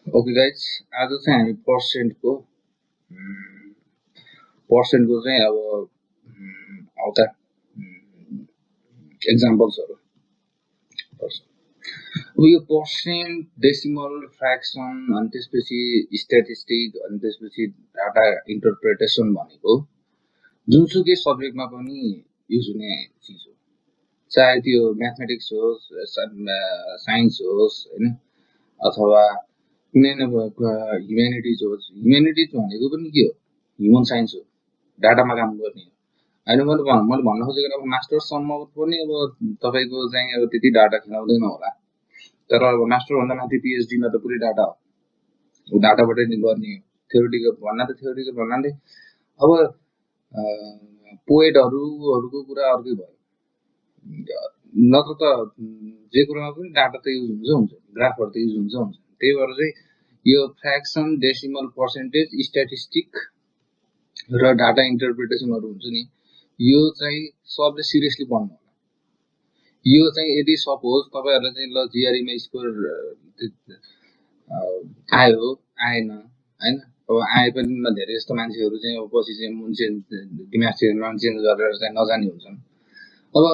Okay guys, आज चाहिँ हामी पर्सेन्टको चाहिँ अब आउँदा एक्जाम्पल्सहरू अब यो पर्सेन्ट, डेसिमल, फ्र्याक्सन अनि त्यसपछि स्ट्याटिस्टिक अनि त्यसपछि डाटा इन्टरप्रिटेसन भनेको जुनसुकै सब्जेक्टमा पनि युज हुने चिज हो। चाहे त्यो म्याथमेटिक्स होस्, साइन्स होस् होइन, अथवा कुनै न ह्युमेनिटिज होस्। ह्युमेनिटिज भनेको पनि के हो? ह्युमन साइन्स हो, डाटामा काम गर्ने हो होइन। मैले भन्न खोजेको अब मास्टर्ससम्म पनि अब तपाईँको चाहिँ अब त्यति डाटा खेलाउँदैन होला, तर अब मास्टरभन्दा माथि पिएचडीमा त पुरै डाटा हो, डाटाबाटै नि गर्ने हो। थ्योरिटिकल भन्नाले अब पोएटहरूको कुरा अर्कै भयो, नत्र त जे कुरामा पनि डाटा त युज हुन्छ, ग्राफहरू त युज हुन्छ। त्यही भएर चाहिँ यो फ्र्याक्सन, डेसिमल, पर्सेन्टेज, स्ट्याटिस्टिक र डाटा इन्टरप्रिटेसनहरू हुन्छ नि, यो चाहिँ सबले सिरियसली पढ्नु होला। यो चाहिँ यदि सपोज तपाईँहरूलाई चाहिँ ल जिआरईमा स्कोर आयो आएन होइन, अब आए पनि धेरै जस्तो मान्छेहरू चाहिँ अब पछि चाहिँ दिमाग चेन्ज गरेर चाहिँ नजाने हुन्छन्। अब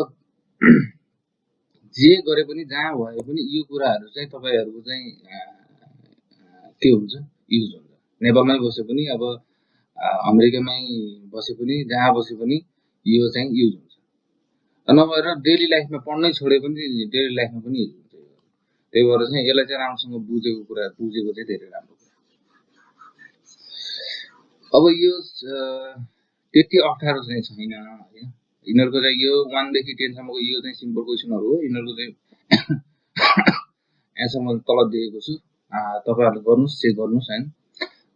जे गरे पनि जहाँ भए पनि यो कुराहरू चाहिँ तपाईँहरूको चाहिँ के हुन्छ, युज हुन्छ। नेपालमै बसे पनि अब अमेरिकामै बसे पनि जहाँ बसे पनि यो चाहिँ युज हुन्छ। नभएर डेली लाइफमा पढ्नै छोडे पनि डेली लाइफमा पनि युज हुन्छ। त्यही भएर चाहिँ यसलाई चाहिँ राम्रोसँग बुझेको चाहिँ धेरै राम्रो कुरा। अब यो त्यति अप्ठ्यारो चाहिँ छैन होइन। यिनीहरूको चाहिँ यो 1 देखि 10 सम्मको यो चाहिँ सिम्पल क्वेसनहरू हो। यिनीहरूको चाहिँ एन्सर मैले तल दिएको छु, तपाईँहरूले गर्नुहोस्, चेक गर्नुहोस् होइन।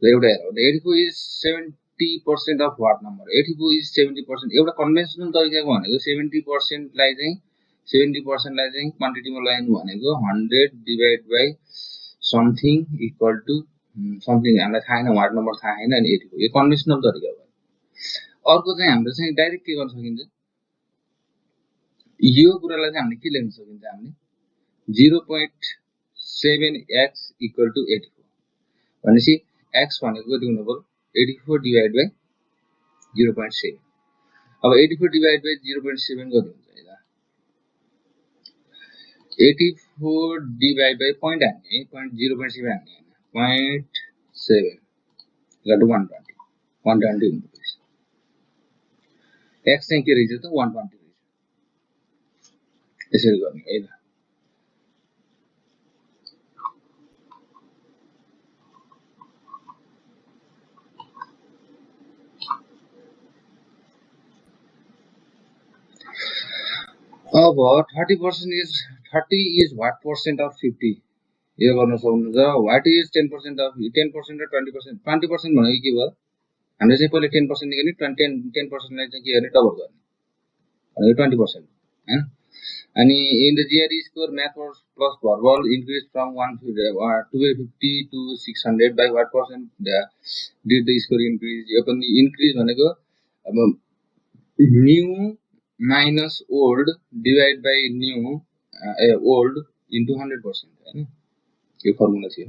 र एउटा हेरौँ, 84 is 70% of what number. 84 is 70%। एउटा कन्भेन्सनल तरिकाको भनेको 70%लाई चाहिँ क्वान्टिटीमा ल्याउनु भनेको 100 divide by something equal to something, हामीलाई थाहा छैन, वाट नम्बर थाहा छैन अनि 84। यो कन्भेन्सनल तरिका भयो। अर्को चाहिँ हाम्रो चाहिँ डाइरेक्ट के गर्न सकिन्छ, यो कुरालाई चाहिँ हामीले के लेख्न सकिन्छ, हामीले 0.7x इक्वल टु 84 भनेपछि एक्स भनेको कति हुनु पर्यो, 84 डिभाइड बाई 0.7। अब 84 डिभाइड बाई 0.7 कति हुन्छ, 84 डिभाइड बाई पोइन्ट हान्ने, 0.7 हान्ने होइन, 0.7 इक्वल टु 120 हुनुपर्छ। एक्स चाहिँ के रहेछ त, 120 रहेछ। यसरी गर्ने है त। अब 30 इज वाट पर्सेन्ट अफ 50, यो गर्न सक्नुहुन्छ। वाट इज 10% अफ 10% र 20%। 20% भनेको के भयो, हामीले चाहिँ पहिला 10% निकाल्ने, 10%लाई चाहिँ के गर्ने, डबल गर्ने भनेको 20% होइन। अनि in the GRE score math plus verbal increase from 1250 to 600 by what percent did the score increase. यो पनि इन्क्रिज भनेको अब new minus old divide by new old into 100% होइन, यो फर्मुला थियो।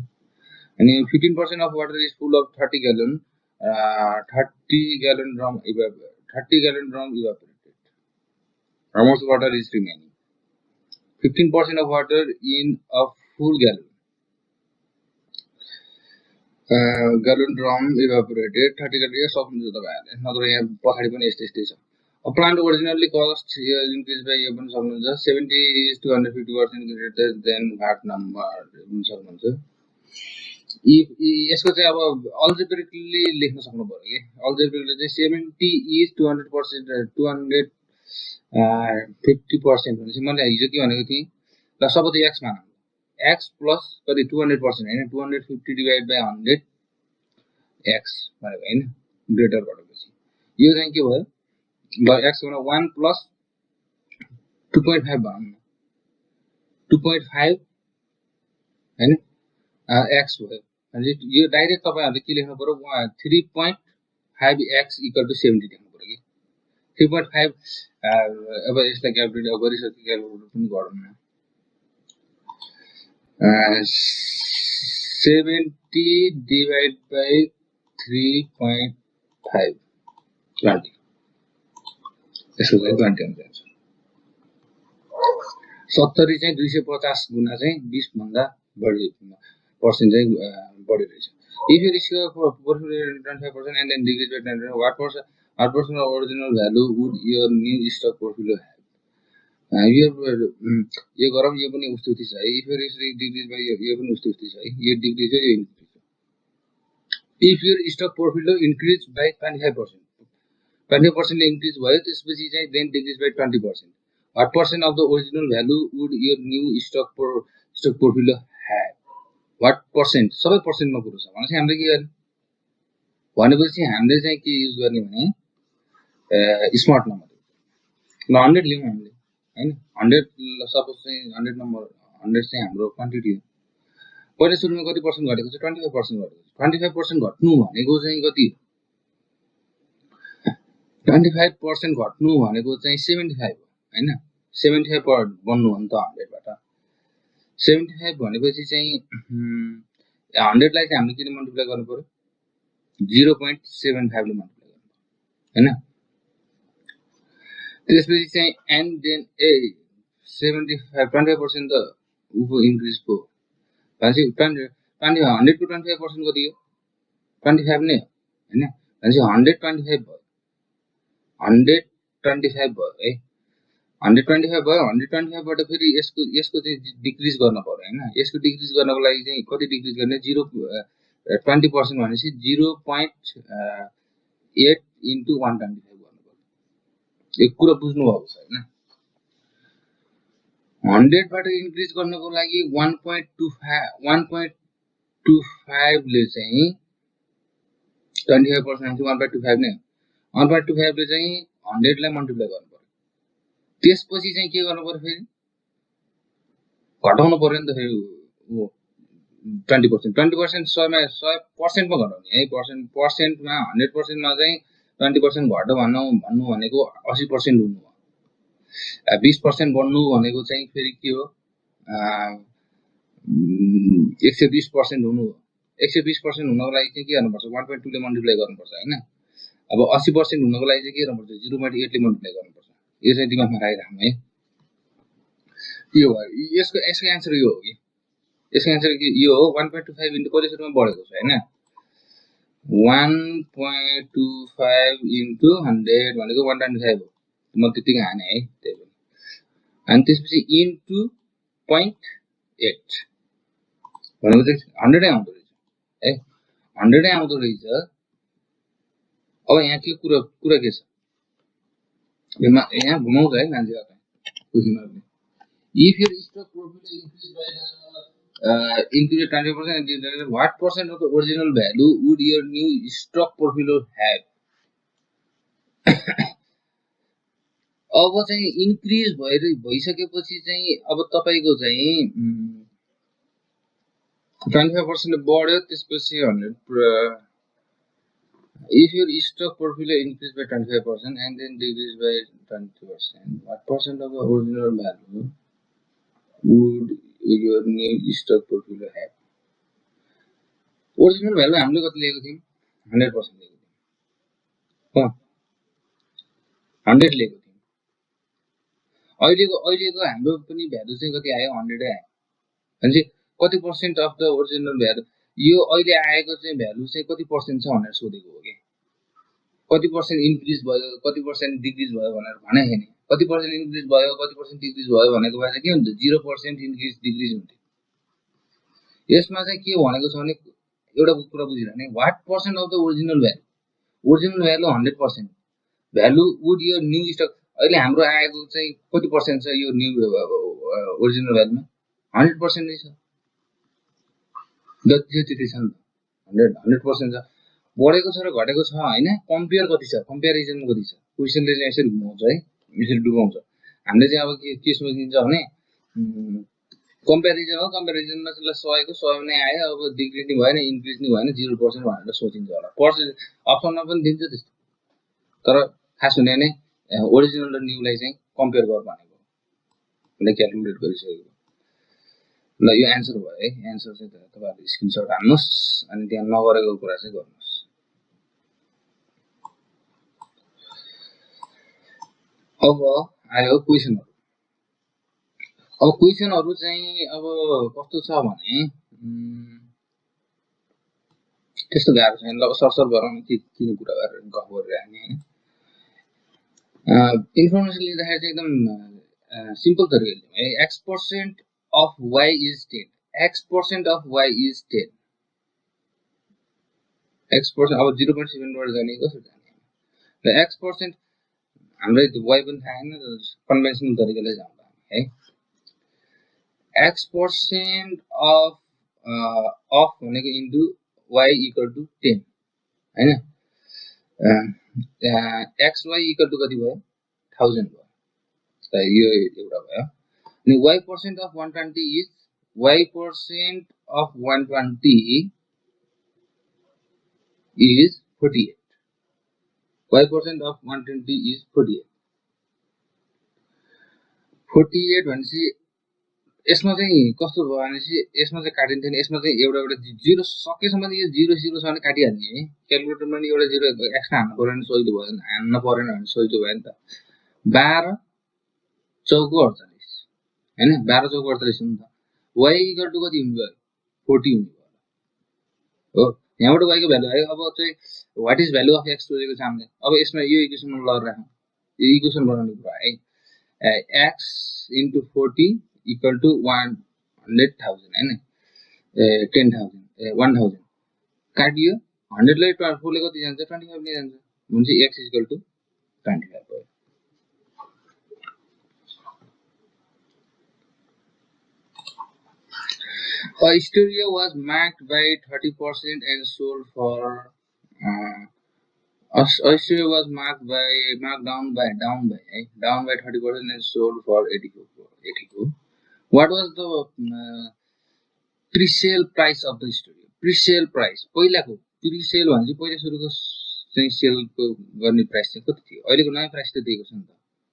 अनि 15% of water is full of 30 gallon drum evaporated. How much water is remaining? 15% of water in a full gallon drum evaporated 30 gallon सक्नुहुन्छ तपाईहरुले, नत्र यहाँ पछाडी पनि यस्तै छ। Plant originally cost increase by यो पनि सक्नुहुन्छ। 70 is to 150% greater than what number पनि सक्नुहुन्छ। यसको चाहिँ अब अल्जेब्रिकली लेख्न सक्नु पर्यो के। अल्जेब्रिकली चाहिँ 70 is 200% 250% भनेपछि मैले हिजो के भनेको थिएँ, ल सपोज एक्स मानौँ, एक्स प्लस कति 200% होइन, 250 डिभाइड बाई 100 एक्स भनेको होइन, ग्रेटर गरेपछि यो चाहिँ के भयो, ल एक्स भनेको 1 प्लस 2.5 भनौँ न, 2.5 होइन एक्स भयो भनेपछि यो डाइरेक्ट तपाईँहरूले के लेख्नु पर्यो, 3.5x इक्वल टु 70 लेख्नु पर्यो कि। 3.5 अब यसलाई क्यालकुलेट गरिसक्यो, क्यालकुलेट पनि गरौँ न। 70 divided by 3.5 20 यसको चाहिँ 20 हुन्छ आन्सर 70 चाहिँ 250 गुना चाहिँ 20 भन्दा बढी पर्सेन्ट चाहिँ बढी रहेछ if your stock portfolio 25% and then decrease by 10%, what percent of original value would your new stock portfolio have? यो गरम यो पनि उस्तै छ है if your stock decrease by यो पनि उस्तै छ है यो डिक्रिज हो यो इन्क्रिज हो if your stock portfolio increase by 25% 25% increase भयो त्यसपछि चाहिँ then decrease by 20%. What percent of the original value would your new stock portfolio have? What percent? सबै पर्सेन्टमा कुरो छ भनेपछि हामीले के गर्ने भनेपछि हामीले चाहिँ के युज गर्ने भने स्मार्ट नम्बर ल 100 लियौं हामीले हैन 100 सपोज चाहिँ 100 नम्बर 100 चाहिँ हाम्रो क्वान्टिटी हो पहिले सुरुमा कति पर्सेन्ट घटेको छ 25% घटेको छ 25% घट्नु भनेको चाहिँ कति 25% घट्नु भनेको चाहिँ 75 हो हैन 75 बन्नु हो नि त 100 बाट 75 भनेपछि चाहिँ 100 लाई चाहिँ हामीले किन मल्टिप्लाई गर्नु पर्यो 0.75 ले मल्टिप्लाई गर्नु हैन त्यसपछि चाहिँ एन्ड देन 75 25% त उको इन्क्रिज को भनेपछि 100 को 25% कति हो 25 नै हो हैन भनेपछि 125 भयो 125 भयो है 125 भयो 125 बाट फेरि यसको चाहिँ डिक्रिज गर्न पर्यो हैन यसको डिक्रिज गर्नको लागि चाहिँ कति डिक्रिज गर्ने 20% भनेपछि 0.8 into 125 गर्नु पर्यो एक कुरा बुझ्नु भएको छ हैन 100 बाट इन्क्रिज गर्नको लागि 1.25 ले चाहिँ 25% into 1.25 नै 1.25 ले चाहिँ 100 लाई मल्टिप्लाई गर्नु पर्यो त्यसपछि चाहिँ के गर्नु पर्यो फेरि घटाउनु पर्यो नि त फेरि 20% 100% मा घटाउने है पर्सेन्ट मा 100% मा चाहिँ 20% घट्यो भन्नु भनेको 80% हुनु हो 20% बन्नु भनेको चाहिँ फेरि के हो 120% हुनु हो 120% हुनको लागि चाहिँ के गर्नुपर्छ 1.2 ले मल्टिप्लाई गर्नुपर्छ हैन अब 80% हुनको लागि चाहिँ के गर्नुपर्छ 0.8 ले मल्टिप्लाई गर्नुपर्छ यो चाहिँ दिमागमा राखिराख्नु है यो यसको आन्सर यो हो कि यसको आन्सर यो हो 1.25 इन्टु कति सुरुमा बढेको छ हैन 1.25 इन्टु 100 भनेको 125 हो म त्यतिकै हाने है त्यही पनि अनि त्यसपछि इन्टु 0.8 भनेको चाहिँ 100 नै आउँदो रहेछ है 100 नै आउँदो रहेछ अब यहाँ के कुरा के छ यहाँ घुमाउँछ है मान्छेहरुले खुसीमा पनि if your stock portfolio increased by increase 20% what percent of the original value would your new stock portfolio have अब चाहिँ इन्क्रिज भइसकेपछि चाहिँ अब तपाईको चाहिँ 25% बढ्यो त्यसपछि 100 if your stock portfolio increased by 25% and then decreased by 20% what percent of the original value would your new stock portfolio have original value हामीले कति लिएको थियौ 100% लिएको थियौ 100 लिएको थियौ अहिलेको हाम्रो पनि भ्यालु चाहिँ कति आयो 100 आयो भनेपछि कति percent of the original value यो अहिले आएको चाहिँ भ्यालु चाहिँ कति पर्सेन्ट छ भनेर सोधेको हो के कति पर्सेन्ट इन्क्रिज भयो कति पर्सेन्ट डिक्रिज भयो भनेर भने हैन कति पर्सेन्ट इन्क्रिज भयो कति पर्सेन्ट डिक्रिज भयो भनेको भए चाहिँ के हुन्छ 0% इन्क्रिज डिक्रिज हुन्थ्यो यसमा चाहिँ के भनेको छ भने एउटा कुरा बुझिरहने what percent of the original value 100% value would यो न्यू स्टक अहिले हाम्रो आएको चाहिँ कति पर्सेन्ट छ यो न्यू ओरिजिनल भ्यालुमा 100% नै छ जति त्यति छ नि 100% छ बढेको छ र घटेको छ हैन कम्पेयर कति छ कम्प्यारिजन कति छ क्वेशनले चाहिँ यसरी घुमाउँछ है यसरी डुबाउँछ हामीले चाहिँ अब के सोचिन्छ भने कम्प्यारिजन कम्प्यारिजनमा चाहिँ 100 को 100 नै आयो अब डिक्रिज नि भएन इन्क्रिज नि भएन 0% भनेर सोचिन्छ होला अप्सनमा पनि दिन्छ त्यस्तो तर खास हुने नै ओरिजिनल र न्यूलाई चाहिँ कम्पेयर गर भनेको हामीले क्याल्कुलेट गरिसकेको ल यो एन्सर भयो है एन्सर चाहिँ तपाईहरुले स्क्रिनशट हान्नुस् अनि त्यहाँ नगरेको कुरा चाहिँ गर्नुस् अब आयो क्वेशनहरु अब क्वेशनहरु चाहिँ अब कस्तो छ भने त्यस्तो गाह्रो छैन ल सरसर गरौँ के किन कुरा गरेर गफ गरिरहने हैन इन्फर्मेसन लिँदाखेरि चाहिँ एकदम सिम्पल तरिकाले है x% of y is 10 x% of y is 10 x% अब 0.7 बाट जाने कसो जाने ल x% हामीलाई y पनि थाहा छैन कन्भेन्सनल तरिकाले जाउँला है x% of भनेको इन्टु y इक्वल टु 10 हैन xy इक्वल टु कति भयो 1000 भयो त यो एउटा भयो अनि y% of 120 is y% of 120 is 48 y% of 120 is 48 48 भनेपछि यसमा चाहिँ कस्तो भयो भनेपछि यसमा चाहिँ काटिन्थ्यो नि यसमा चाहिँ एउटा एउटा जिरो सकेसम्म यो 0 0 छ भने काटिहाल्ने है क्याल्कुलेटरमा नि एउटा 0 एक्स्ट्रा हाल्नु पर्यो भने सजिलो भयो हाल्न परेन भने सजिलो भयो नि त 12 चौको 48 हैन 12 चौको 48 हो नि त y इक्वल टु कति हुने भयो 40 हुने भयो हो यहाँबाट y को भ्यालु आयो अब चाहिँ what is value of x सोधेको छ हामीले अब यसमा यो इक्वेसनमा लगेर राखौं यो इक्वेसन बनाउने कुरा है x into 40 equal to 100,000 हैन 10,000 1000 काटियो 100 लाई 4 ले कति जान्छ 25 ले जान्छ हुन्छ x equal to 25 भयो A stereo was marked by 30% and sold for a stereo was marked down by 30% and sold for 84. What was the pre-sale price of the stereo? Pre-sale price पहिलाको pre-sale भनेपछि पहिला सुरुको चाहिँ सेलको गर्ने price चाहिँ कति थियो अहिलेको नयाँ प्राइस त दिएको छ नि त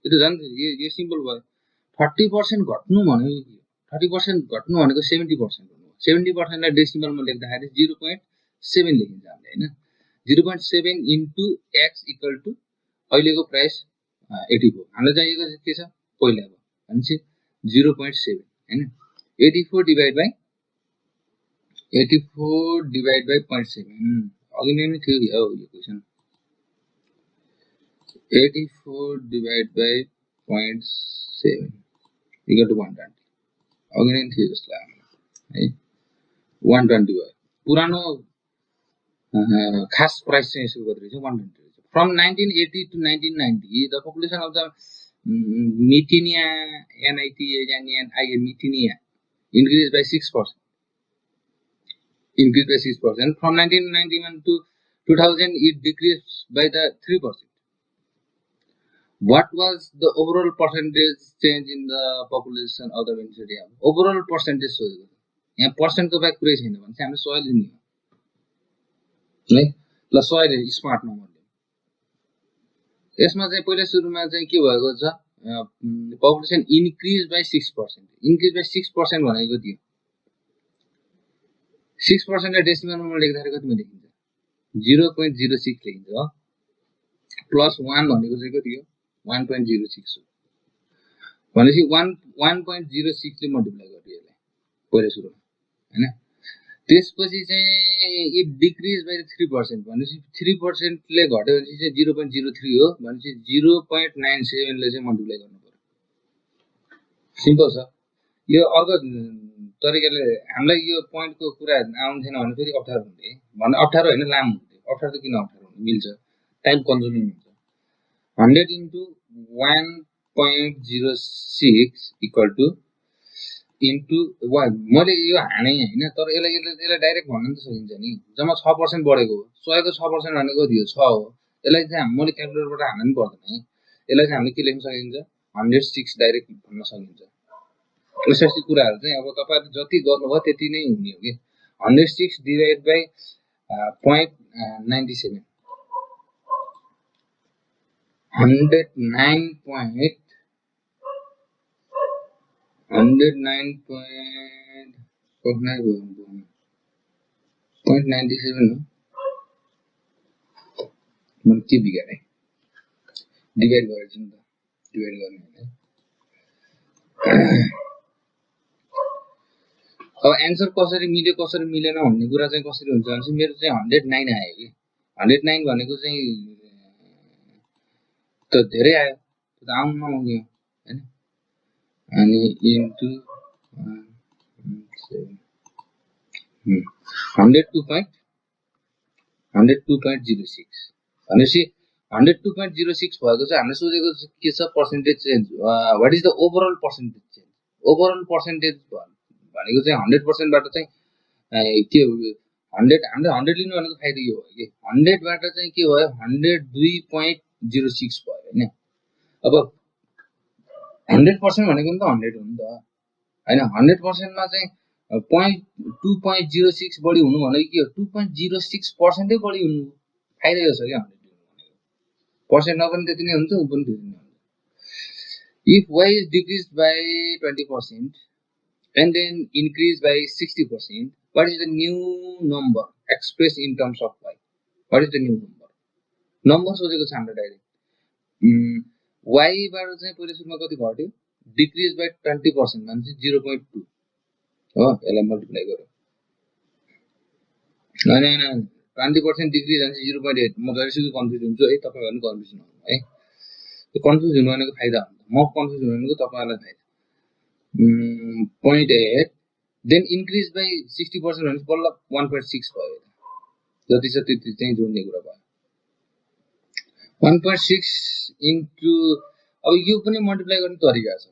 यो त झन् यो सिम्पल भयो 30% घट्नु भनेको 30% घट्नु भनेको 70% हो 70% लाई डेसिमलमा लेख्दाखेरि 0.7 लेखिन्छ हामीले हैन 0.7 into x equal to अहिलेको प्राइस 84 हामीलाई चाहिएको चाहिँ के छ पहिलाको भनेपछि 0.7 हैन 84 डिवाइड बाइ 0.7 अघि नै थियो यो question 84 divide by 0.7 equal to 120 अघि नै थियो जस्तो लाग्यो है 120 भयो पुरानो खास प्राइस चाहिँ यसको कति रहेछ 120 from 1980 to 1990 the population of the Mitinia Mitinia increased by 6%. From 1991 to 2000 it decreased by the 3%. What was the overall percentage change in the population of the Venezuela? Overall percentage so यहाँ percent को बाहेक कुरै छैन भने चाहिँ हामीले 100 लिने हो है ल 100 ले स्मार्ट नम्बर यसमा चाहिँ पहिला सुरुमा चाहिँ के भएको छ population increase by 6% increase by 6% भनेको थियो 6% लाई डेसिमलमा लेख्दाखेरि कतिमा लेखिन्छ 0.06 लेखिन्छ हो प्लस 1 भनेको चाहिँ कति हो 1.06 हो भनेपछि 1.06 ले मल्टिप्लाई गरियो यसलाई पहिला सुरुमा हैन त्यसपछि चाहिँ इट डिक्रिज बाइ 3% भनेपछि 3% ले घट्यो भने चाहिँ 0.03 हो भनेपछि 0.97 ले चाहिँ मल्टिप्लाई गर्नु पर्यो सिम्पल छ यो अर्को तरिकाले हामीलाई यो पोइन्टको कुरा आउँदैन भने फेरि अप्ठ्यारो हुन्थ्यो भने अप्ठ्यारो हैन लामो हुन्थ्यो अप्ठ्यारो त किन अप्ठ्यारो हुन्छ मिल्छ टाइम कन्ज्युमिङ हुन्छ 100 into 1.06 equal to into 1 मैले यो हाने हैन तर यसलाई डाइरेक्ट भन्न त सकिन्छ नि जम्मा 6% बढेको हो 100 को 6% भनेको कति हो 6 हो यसलाई चाहिँ मैले क्याल्कुलेटरबाट हान्न नि पर्दैन है यसलाई चाहिँ हामीले के लेख्न सकिन्छ 106 डाइरेक्ट भन्न सकिन्छ यसरी कुराहरु चाहिँ अब तपाईहरुले जति गर्नुभयो त्यति नै हुने हो के 106 डिवाइड बाइ 0.97 109.97 कोही 0.97 हो मैले के बिगारे डिभाइड गरेछु नि त डिभाइड गर्ने हैन अब एन्सर कसरी मिल्यो कसरी मिलेन भन्ने कुरा चाहिँ कसरी हुन्छ भने मेरो चाहिँ 109 आयो कि 109 भनेको चाहिँ त धेरै आयो त आउन नआउने हैन अनि इन्टु 102.06 भनेपछि 102.06 भएको चाहिँ हामीले सोचेको के छ percentage change what is the overall percentage change overall percentage भनेको चाहिँ 100% बाट चाहिँ के 100 हामीले 100 लिनु भनेको फाइदा के हो कि 100 बाट चाहिँ के भयो 102.06 भयो हैन अब 100% भनेको नि त 100 हो नि त हैन 100% मा चाहिँ 2.06 बढी हुनु भनेको के हो 2.06% बढी हुनु फाइदा यो छ के 100 पर्सेन्ट पनि त्यति नै हुन्छ पनि त्यति नै हुन्छ if y is decreased by 20% and then increased by 60%, what is the new number expressed in terms of y? What is the new number? Number सोचेको छ हाम्रो डाइरेक्ट y बाट चाहिँ पहिले सुरुमा कति घट्यो डिक्रिज बाइ 20% भने 0.2 हो यसलाई मल्टिप्लाई गरौँ हैन 20% डिक्रिज भने 0.8 म जहिलेसुकै कन्फ्युज हुन्छु है तपाईहरु पनि कन्फ्युज हुनु है त्यो कन्फ्युज हुनु भनेको फाइदा हुन्छ म कन्फ्युज हुनु भनेको तपाईहरुलाई फाइदा 0.8 then increase by 60% भने बल्ल 1.6 भयो जति छ त्यति चाहिँ जोड्ने कुरा भयो 1.6 इन्टु अब यो पनि मल्टिप्लाई गर्ने तरिका छ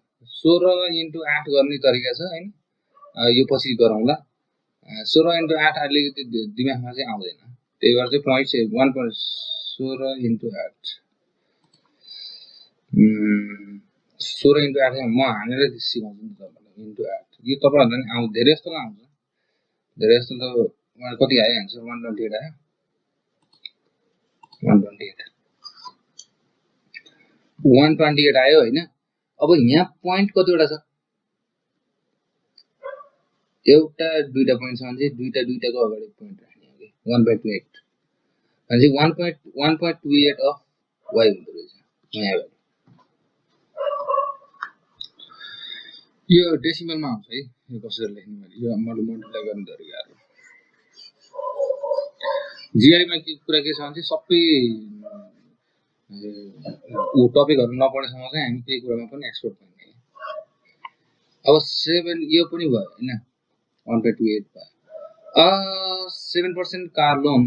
16 इन्टु 8 गर्ने तरिका छ हैन यो पछि गरौँला 16 इन्टु 8 अलिकति दिमागमा चाहिँ आउँदैन त्यही भएर चाहिँ पॉइन्ट 1.16 इन्टु 8 16 इन्टु 8 म हानेर सिकाउँछु नि तपाईलाई इन्टु 8 यो तपाईहरुलाई नि आउँछ धेरै जस्तो आउँछ धेरै जस्तो त कति आयो आन्सर 128 आयो 128 आयो हैन अब यहाँ पॉइन्ट कतिवटा छ एउटा दुईटा पॉइन्ट छ भने दुईटाको अगाडि पॉइन्ट राख्ने हो के 1.28 अनि 1.28 अफ y हुँदो रहेछ यहाँ यो डेसिमलमा आउँछ है यो कसरी लेख्ने मैले यो मल्टिप्लाई गर्ने तरिकाहरु जीआई मा के कुरा के छ भने सबै टपिकहरु नपढेसम्म चाहिँ हामी त्यही कुरामा पनि एक्सपर्ट बन्ने अब 7 यो पनि भयो हैन 1.28 भयो 7% car loan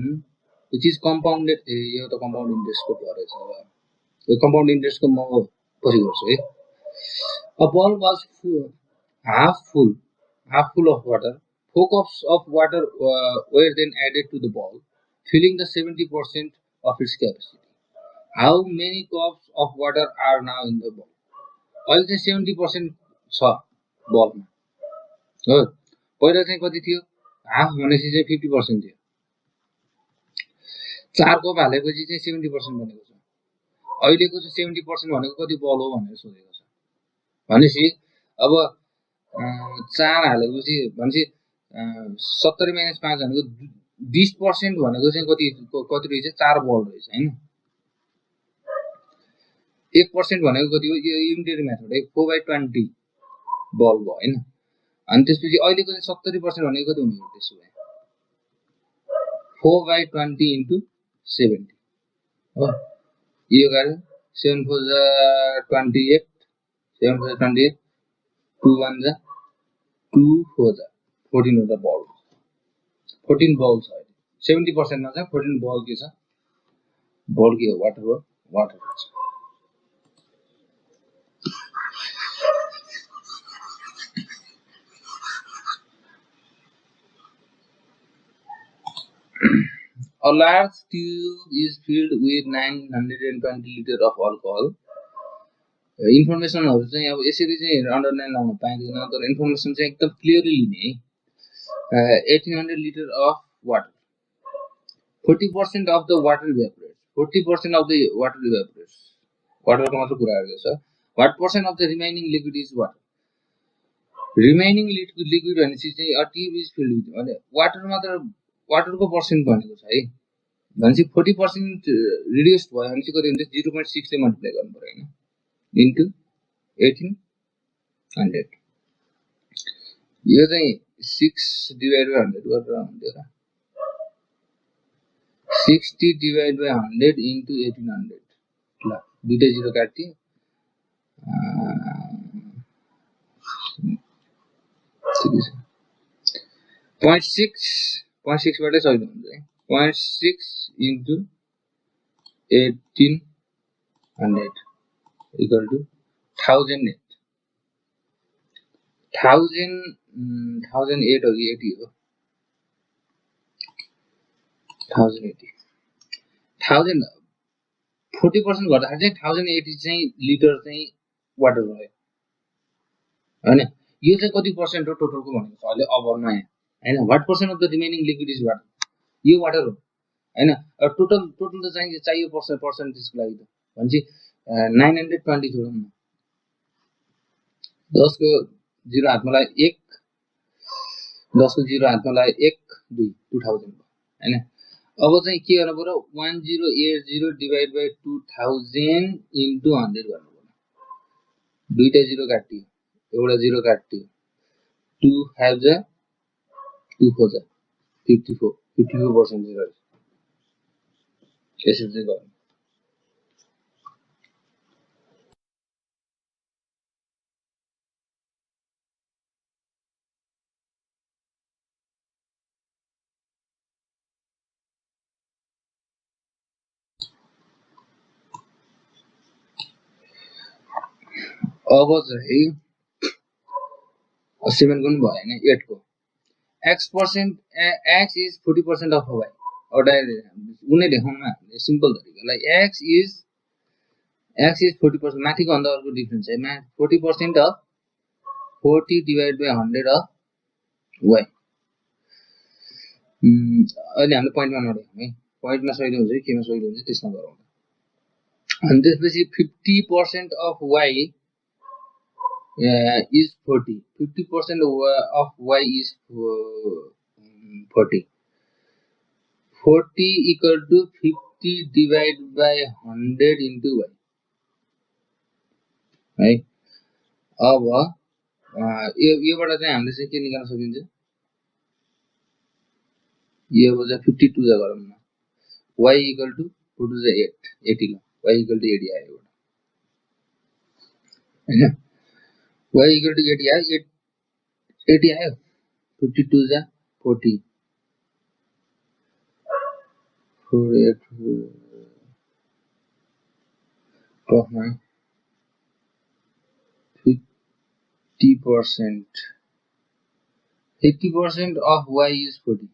which is compounded यो त compound interest को भरेछ यो compound interest को म पछि गर्छु है a ball was half full of water 4 cups of water were then added to the ball filling the 70% of its capacity how many cups of water are now in the ball अहिले चाहिँ 70% छ बलमा हो पहिला चाहिँ कति थियो half भनेपछि चाहिँ 50% थियो 4 कप हालेपछि चाहिँ 70% बनेको छ अहिलेको चाहिँ 70% भनेको कति बल हो भनेर सोधेको छ भनेपछि अब 4 हालेपछि भनेपछि 70 - 5 भनेको 20% भनेको चाहिँ कति रहेछ 4 बल रहेछ हैन 1% भनेको कति हो यो युनिटरी मेथड है 4/20 बल भयो हैन अनि त्यसपछि अहिलेको चाहिँ 70% भनेको कति हुने हो त्यसो भए 4/20 into 70 हो यो गरे 7 4 जा 28 7 4 जा 28 2 1 जा 2 4 जा 14 वटा बल 14 बल छ 70% मा चाहिँ 14 बल के छ बल के हो वाटर हो वाटर छ A large tube is filled with 920 liters of alcohol. इन्फर्मेसनहरु चाहिँ अब यसरी चाहिँ अन्डरलाइन लाउन पाइदैन तर इन्फर्मेसन चाहिँ एकदम क्लियरली लिने है 1800 liters of water 40% of the water evaporates 40% of the water evaporates water को मात्र कुरा गरेको छ what percent of the remaining liquid is water remaining liquid भनेपछि चाहिँ a tube is filled with भने वाटरमा त वाटरको पर्सेन्ट भनेको छ है भनेपछि 40% रिड्युस भयो भने चाहिँ कति हुन्छ 0.6 ले मल्टिप्लाई गर्नु पर्यो हैन इन्टु 1800 यो चाहिँ 6 डिवाइड बाइ 100 गरेर हुन्थ्यो र 60 डिवाइड बाइ 100 इन्टु 1800 ल दुईटा जिरो काट्यो 0.6 बाटै सजिलो हुन्छ है 0.6 इन्टु 1800 इक्वल टु 1000 नेट 1008 हो कि 80 हो 1080 1000 40% गर्दाखेरि चाहिँ 1080 चाहिँ लिटर चाहिँ वाटर भयो हैन यो चाहिँ कति पर्सेन्ट हो टोटलको भनेको छ अहिले अब नयाँ हैन what percent of the remaining liquid is water यो वाटर हो हैन टोटल त चाहियो पर्सेन्टेजको लागि त भनेपछि 920 जोडौँ न 10 को 0 हातमा लाग्यो 1 10 को 0 हातमा लाग्यो 1 2 2000 हैन अब चाहिँ के गर्नु पर्यो 1080 डिवाइड बाइ 2000 इन्टु 100 गर्नु पर्यो दुईटा 0 काट्यो एउटा 0 काट्यो 2 5 जा 2 4 जा 54% रहेछ यसरी चाहिँ गर्नु अब चाहिँ 7 को पनि भएन 8 को x is 40% of y एउटा उनी देखाउन सिम्पल तरिकालाई x is 40% माथिको भन्दा अर्को डिफरेन्स है 40% of 40 divide by 100 of y अहिले हामीले पोइन्टमा नदेखाउँ है पोइन्टमा सजिलो हुन्छ कि केमा सजिलो हुन्छ त्यसमा गरौँ अनि त्यसपछि 50% of y is 40 50% of y is 40 40 equal to 50 divided by 100 into y है अब योबाट चाहिँ हामीले चाहिँ के निकाल्न सकिन्छ यो बजा 52 जा गरौँ न y equal to 2 to the 8 80 ल y equal to 80 आयो हैन y equal to 80 आयो 80 आयो 52 जा 40 48 50% of y is 40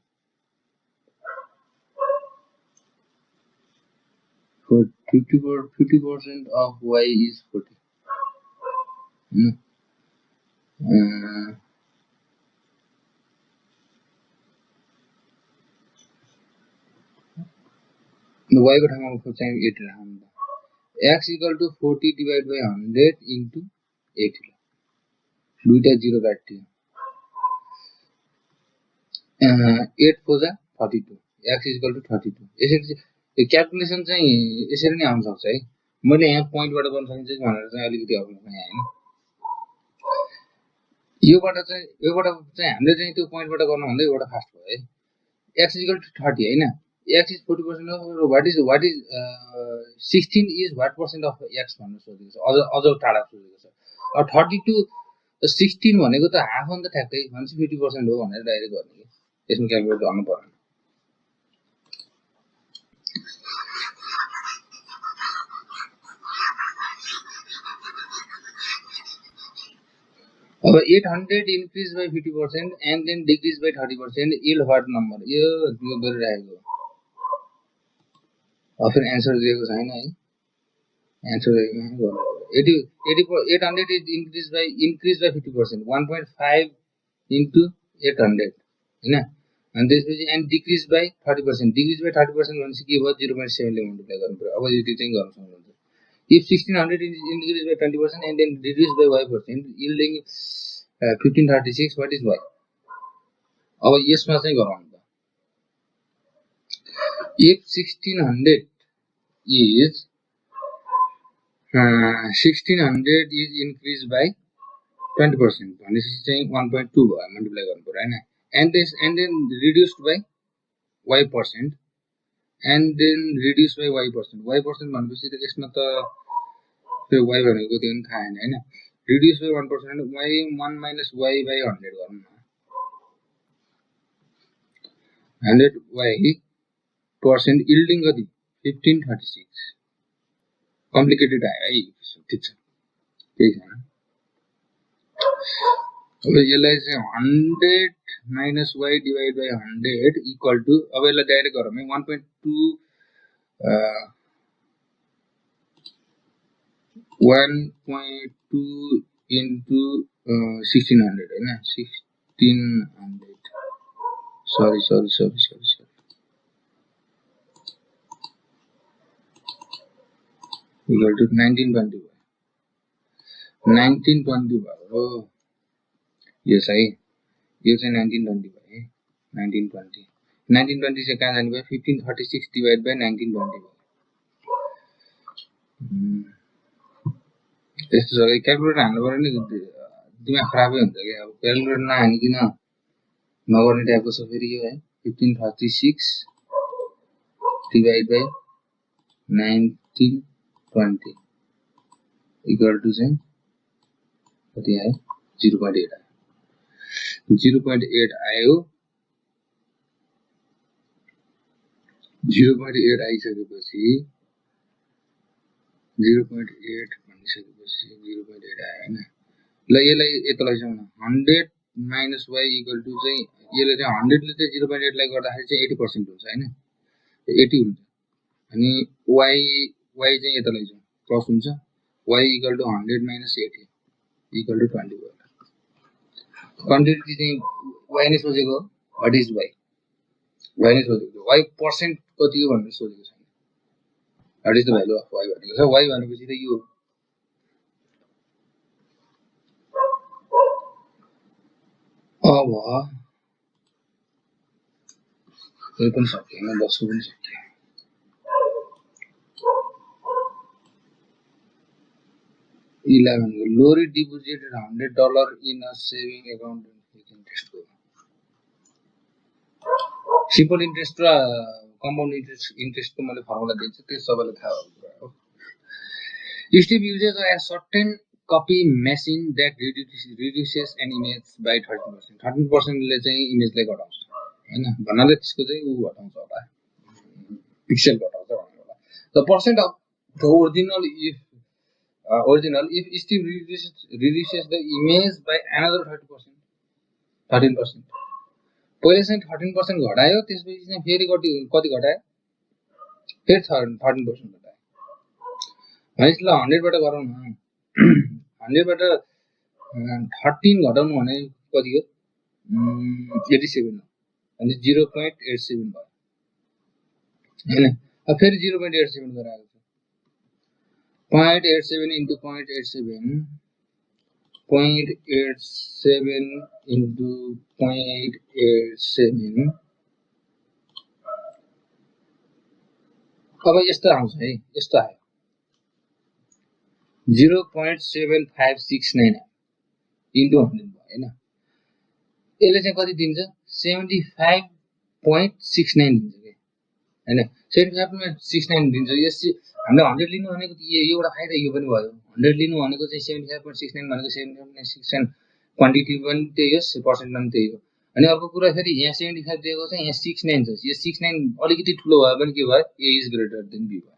50% of y is 40 y को ठाउँमा चाहिँ 8 राखौँ त x equal to 40 divided by 100 into 80 दुईटा 0 काट्यो 8 4 जा 32 x equal to 32 यसरी यो क्याल्कुलेसन चाहिँ यसरी नै आउन सक्छ है मैले यहाँ पोइन्टबाट गर्न सकिन्छ भनेर चाहिँ अलिकति अप्नाउँ हैन योबाट चाहिँ हामीले चाहिँ त्यो पोइन्टबाट गर्न भन्दै एउटा फास्ट भयो है x equal to 30 हैन x is 40% of what is 16 is what percent of x भन्नु सोचेको छ अझ टाढा सोचेको छ अब 32 16 भनेको त हाफ हो नि त ठ्याक्कै भनेपछि 50% हो भनेर डाइरेक्ट गर्ने के यसमा क्याल्कुलेट गर्नु पर्दैन अब 800 increase by 50% and then decrease by 30% yield what number यो गरिरहेको अब फेरि एन्सर दिएको छैन है answer 800 is increase by 50% 1.5 into 800 हैन अनि त्यसपछि and decrease by 30% decrease by 30% भनेपछि के भयो 0.7 ले मल्टिप्लाई गर्नु पर्यो अब यो चाहिँ गर्न सक्नुहुन्छ if 1600 is increased by 20% and then reduced by y% yielding 1536 what is y अब यसमा चाहिँ गराउनु त if 1600 is 1600 is increased by 20% भनेपछि चाहिँ 1.2 भयो मल्टिप्लाई गर्नु पर्यो हैन and then reduced by y% and then reduced by y% भनेपछि त यसमा त त्यो y भनेको त्यो पनि थाहा हैन हैन reduced by 1% y1 minus y by 100 गर्नु न 100 y% yielding कति 1536 कम्प्लिकेटेड आयो है ठीक छ त्यही छ अब यसलाई चाहिँ 100 minus y divided by 100 equal to अब यसलाई डाइरेक्ट गरौँ है 1.2 1.2 into 1600 हैन 1600 sorry equal to 1920 भयो यस है यो चाहिँ 1920 भयो 1920 चाहिँ कहाँ जाने भयो 1536 डिवाइड बाइ 1920 भयो त्यस्तो छ क्याल्कुलेटर हाल्नु पर्यो नि दिमाग खराबै हुन्छ के अब क्याल्कुलेटर नहानिकिन नगर्ने टाइपको छ फेरि यो है 1536 डिवाइड बाइ 1920 इक्वल टु चाहिँ कति आयो 0.8 आयो 0.8 आयो 0.8 आइसकेपछि 0.8 भनिसकेपछि 0.8 आयो हैन ल यसलाई यता लैजाउँ न 100 minus y equal to चाहिँ यसले चाहिँ 100 ले चाहिँ 0.8 लाई गर्दाखेरि चाहिँ 80% हुन्छ हैन 80 हुन्छ अनि y चाहिँ यता लैजाउँ प्लस हुन्छ y equal to 100 minus 80 equal to 20 भयो क्वान्टिटी चाहिँ y नै सोचेको व्हाट इज y नै सोचेको y पर्सेन्ट कति हो भनेर सोचेको छैन what is the value of y भनेको छ y भनेपछि त यो अब यो पनि सकिएन 10 को पनि सकियो Lori deposited $100 in a saving account with interest को सिम्पल इन्ट्रेस्ट र कम्पाउन्ड इन्ट्रेस्ट को मैले फर्मुला दिन्छु त्यो सबैले थाहा भएको कुरा हो Steve uses a certain copy machine that reduces an image by 13%. 13% ले चाहिँ इमेजलाई घटाउँछ हैन भन्नाले त्यसको चाहिँ उ घटाउँछ होला पिक्सल घटाउँछ भन्नु होला the percent of the original if Steve reduces the image by another 13% पहिले चाहिँ 13% घटायो त्यसपछि चाहिँ फेरि कति घटायो फेरि 13% घटायो भनेपछि ल 100 बाट गरौँ न 100 बाट 13 घटाउनु भने कति हो 87 हो अनि 0.87 भयो हैन अब फेरि 0.87 गराएको छ 0.87 into 0.87 0.87 into 0.87 अब यस्तो आउँछ है यस्तो आयो 0.7569 into 100 भयो हैन यसले चाहिँ कति दिन्छ 75.69 दिन्छ के हैन 75.69 दिन्छ यस हामीले 100 लिनु भनेको एउटा फाइदा यो पनि भयो 100 लिनु भनेको चाहिँ 75.69 भनेको 75.69 क्वान्टिटी पनि त्यही हो पर्सेन्ट पनि त्यही हो अनि अर्को कुरा फेरि यहाँ 75 दिएको छ यहाँ 69 छ यो 69 अलिकति ठुलो भयो भने के भयो a is greater than b भयो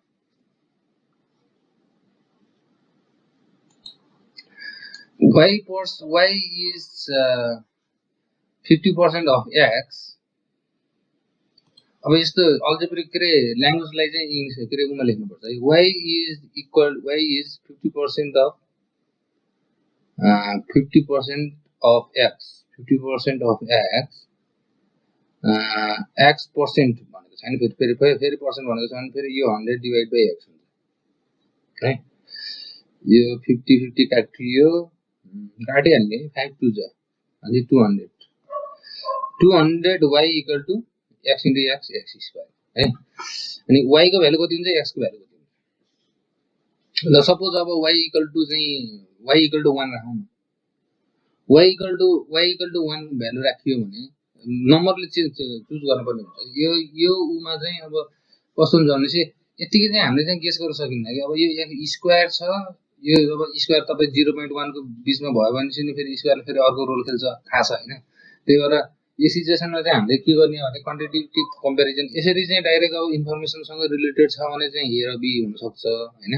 y is 50% of x अब यस्तो अल्जेब्रिक के ल्याङ्ग्वेजलाई चाहिँ इंग्लिश के उमा लेख्नु पर्छ y is 50% of 50% of x 50% of x x percent भनेको छैन फेरि पर्सेन्ट भनेको छ भने फेरि यो 100 डिवाइड बाइ x हुन्छ है यो 50 काटियो काटिहाल्ने 5 2 जा अनि 200 200 y equal to x into x x square है अनि y को भ्यालु कति हुन्छ x को भ्यालु कति हुन्छ ल सपोज अब y इक्वल टु 1 राखौं y इक्वल टु 1 भ्यालु राखियो भने नम्बरले चुज गर्नुपर्ने हुन्छ यो उमा चाहिँ अब कस्तो हुन्छ भनेपछि यतिकै चाहिँ हामीले चाहिँ गेस गर्न सकिन्न कि अब यो स्क्वायर छ यो अब स्क्वायर तपाई 0.1 को बीचमा भयो भने चाहिँ फेरि स्क्वायरले फेरि अर्को रोल खेल्छ थाहा छ हैन त्यही भएर यो सिचुएसनमा चाहिँ हामीले के गर्ने भने क्वान्टिटेटिभ कम्पेरिजन यसरी चाहिँ डाइरेक्ट अब इन्फर्मेसन सँग रिलेटेड छ भने चाहिँ ए र बी हुन सक्छ हैन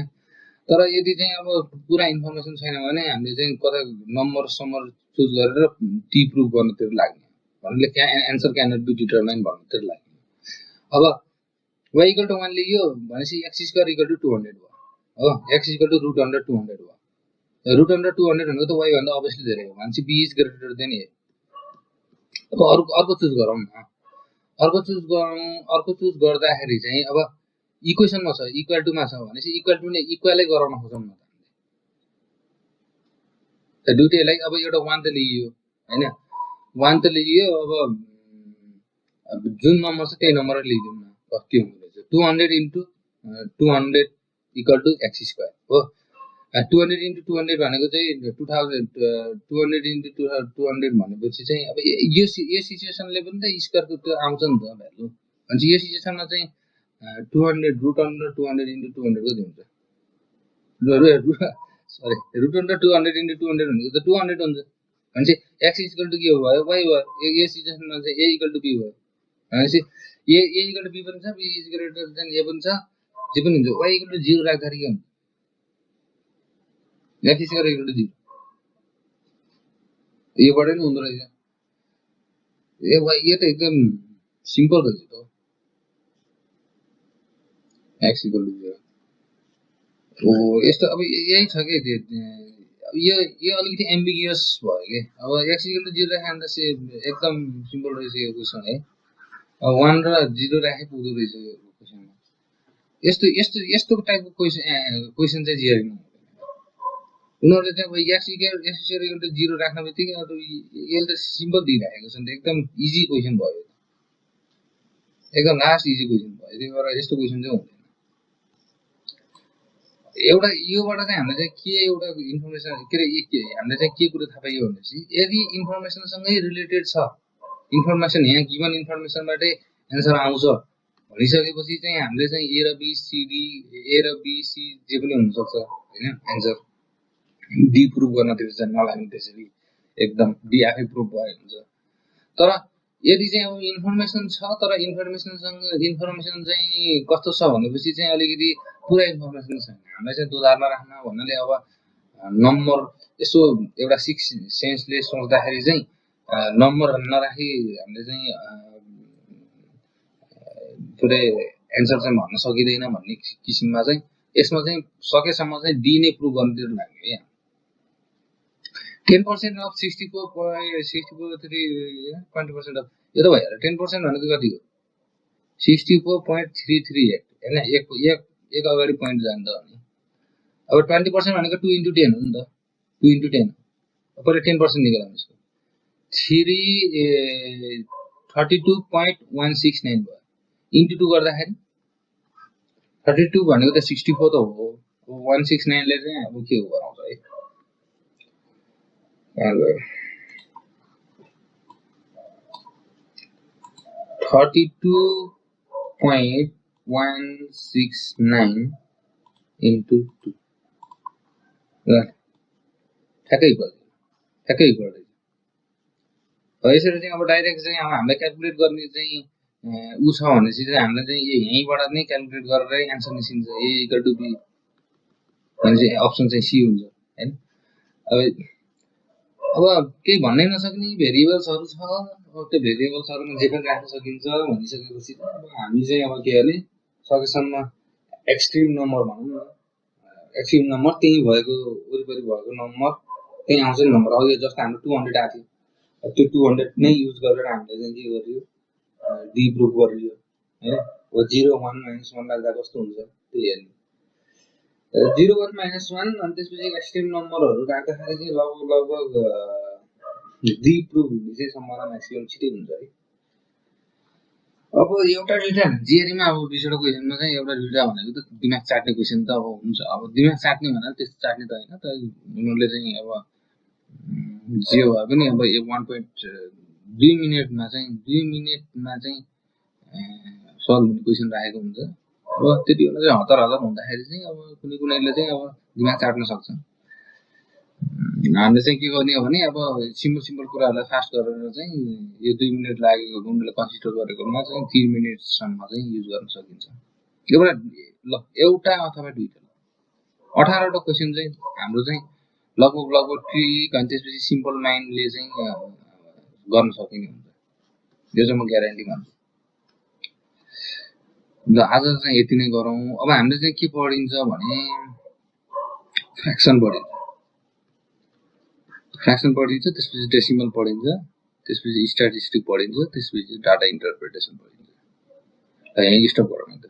तर यदि चाहिँ अब पुरा इन्फर्मेसन छैन भने हामीले चाहिँ कता नम्बर समर चुज गरेर टी प्रुभ गर्नतिर लाग्ने भन्नाले answer can not be determine भन्नतिर लाग्ने अब y इक्वल टु 1 लियो भनेपछि x स्क्वायर इक्वल टु 200 भयो हो x इक्वल टु √100 200 भयो √100 200 भनेको त y भन्दा अभियसली धेरै हो भनेपछि b is greater than a अब अर्को चुज गरौँ न अर्को चुज गर्दाखेरि चाहिँ अब इक्वेसनमा छ इक्वल टु मा छ भनेपछि इक्वल टु ने इक्वलै गराउन खोजौँ न त दुईटैलाई अब एउटा 1 त लिइयो हैन 1 त लिइयो अब जुन नम्बर छ त्यही नम्बरै लिइदिउँ न के हुन्छ 200 into 200 equal to x square हो 200 into 200 भनेको चाहिँ 2000 200 into 200 भनेपछि चाहिँ अब यो सिचुएसनले पनि त स्क्वायरको त्यो आउँछ नि त भ्यालु भनेपछि यो सिचुएसनमा चाहिँ 200 √100 200 into 200 कति हुन्छ सरी √100 200 into 200 भनेको त 200 हुन्छ भनेपछि x इक्वल टु के भयो y भयो यो सिचुएसनमा चाहिँ a इक्वल टु b भयो भनेपछि a इक्वल टु b पनि छ b is greater than a पनि छ जे पनि हुन्छ y इक्वल टु 0 राख्दाखेरि के हुन्छ x स्क्वायर इक्वल टु 0 यो बडै नै हुँदो रहेछ यो त एकदम सिम्पल रहेछ त x इक्वल टु 0 ओ यस्तो अब यही छ के यो अलिकति एम्बिगियस भयो के अब x इक्वल टु 0 राख्दा एकदम सिम्पल रहेछ यो क्वेशन है 1 र 0 राखे पुग्दो रहेछ यो क्वेशनमा यस्तो टाइपको क्वेशन चाहिँ जिआरमा उनीहरुले चाहिँ अब x इक्वल टु 0 राख्न बित्तिकै अब यसले त सिम्पल दिइराखेको छ नि त एकदम इजी क्वेशन भयो एकदम लास्ट इजी क्वेशन भयो त्यही भएर यस्तो क्वेशन चाहिँ हुँदैन एउटा योबाट चाहिँ हामीले चाहिँ के एउटा इन्फर्मेसन हामीले चाहिँ के कुरा थाहा पाइयो भनेपछि यदि इन्फर्मेसन सँगै रिलेटेड छ इन्फर्मेसन यहाँ गिवन इन्फर्मेसनबाटै एन्सर आउँछ भनिसकेपछि चाहिँ हामीले चाहिँ ए र बी सी जे पनि हुन सक्छ हैन एन्सर डी प्रुभ गर्नतिर चाहिँ नलाग्ने त्यसरी एकदम डी आफै प्रुभ भयो हुन्छ तर यदि चाहिँ अब इन्फर्मेसन छ तर इन्फर्मेसन चाहिँ कस्तो छ भनेपछि चाहिँ अलिकति पुरा इन्फर्मेसन छैन हामीलाई चाहिँ दोधारमा राख्न भन्नाले अब नम्बर यसो एउटा सिक्स सेन्सले सोच्दाखेरि चाहिँ नम्बर नराखी हामीले चाहिँ पुरै एन्सर चाहिँ भन्न सकिदैन भन्ने किसिममा चाहिँ यसमा चाहिँ सकेसम्म चाहिँ डी नै प्रुभ गर्नतिर लाग्यो यहाँ 10% अफ 64.20% अफ यो त भयो 10% भनेको कति हो 64.338 हैन एक अगाडि पोइन्ट जान्छ अनि अब 20% भनेको 2 into 10 हो नि त 2 into 10 पहिले 10% निकाल्नु यसको 32.169 भयो इन्टु 2 गर्दाखेरि 32 भनेको त 64 त हो 169 ले चाहिँ अब के हो गराउँछ है 32.169 into 2 ठ्याक्कै इक्वल यसरी चाहिँ अब डाइरेक्ट चाहिँ अब हामीले क्याल्कुलेट गर्ने चाहिँ उ छ भनेपछि चाहिँ हामीले चाहिँ यहीँबाट नै क्याल्कुलेट गरेर एन्सर निस्किन्छ a इक्वल टु b भनेपछि अप्सन चाहिँ सी हुन्छ हैन अब केही भन्नै नसक्ने भेरिएबल्सहरु छ अब त्यो भेरिएबल्सहरुमा जे पनि राख्न सकिन्छ भनिसकेपछि अब हामी चाहिँ अब के गर्ने सकेसम्म एक्सट्रिम नम्बर भनौं न एक्सट्रिम नम्बर त्यही भएको वरिपरि भएको नम्बर त्यही आउँछ नि नम्बर अब यो जस्तो हाम्रो 200 आथ्यो त्यो 200 नै युज गरेर हामीले चाहिँ के गरियो डी प्रुभ गरियो हैन अब 0 1 -1 राख्दा कस्तो हुन्छ त्यही हेर्नु 0 -1 अनि त्यसपछि एक्सट्रिम नम्बरहरू राख्दाखेरि चाहिँ लगभग 2 प्रुभ हुने चाहिँ सम्भावना म्याक्सिमम छिटै हुन्छ है। अब एउटा दुईटा जिआरईमा अब 20वटा क्वेसनमा चाहिँ एउटा दुईटा भनेको त दिमाग चाट्ने क्वेसन त अब हुन्छ। अब दिमाग चाट्ने भनेर त्यस्तो चाट्ने त होइन, तर उनीहरूले चाहिँ अब जे भए पनि अब 1.2 मिनटमा चाहिँ सल्भ हुने क्वेसन राखेको हुन्छ। अब त्यति बेला चाहिँ हतार हुँदाखेरि चाहिँ अब कुनैले चाहिँ अब दिमाग चाट्न सक्छ। हामीले चाहिँ के गर्ने हो भने अब सिम्पल कुराहरूलाई फास्ट गरेर चाहिँ यो 2 मिनट लागेको उनीहरूले कन्सिडर गरेकोमा चाहिँ 3 मिनटसम्म चाहिँ युज गर्न सकिन्छ। एउटा अथवा दुईटा 18वटा क्वेसन चाहिँ हाम्रो चाहिँ लगभग ट्रिक अनि त्यसपछि सिम्पल माइन्डले चाहिँ गर्न सकिने हुन्छ। यो चाहिँ म ग्यारेन्टी भन्छु। ल आज चाहिँ यति नै गरौँ। अब हामीले चाहिँ के पढिन्छ भने फ्र्याक्सन पढिन्छ, त्यसपछि डेसिमल पढिन्छ, त्यसपछि स्ट्याटिस्टिक पढिन्छ, त्यसपछि डाटा इन्टरप्रिटेसन पढिन्छ। यहीँ स्टप गरौँ।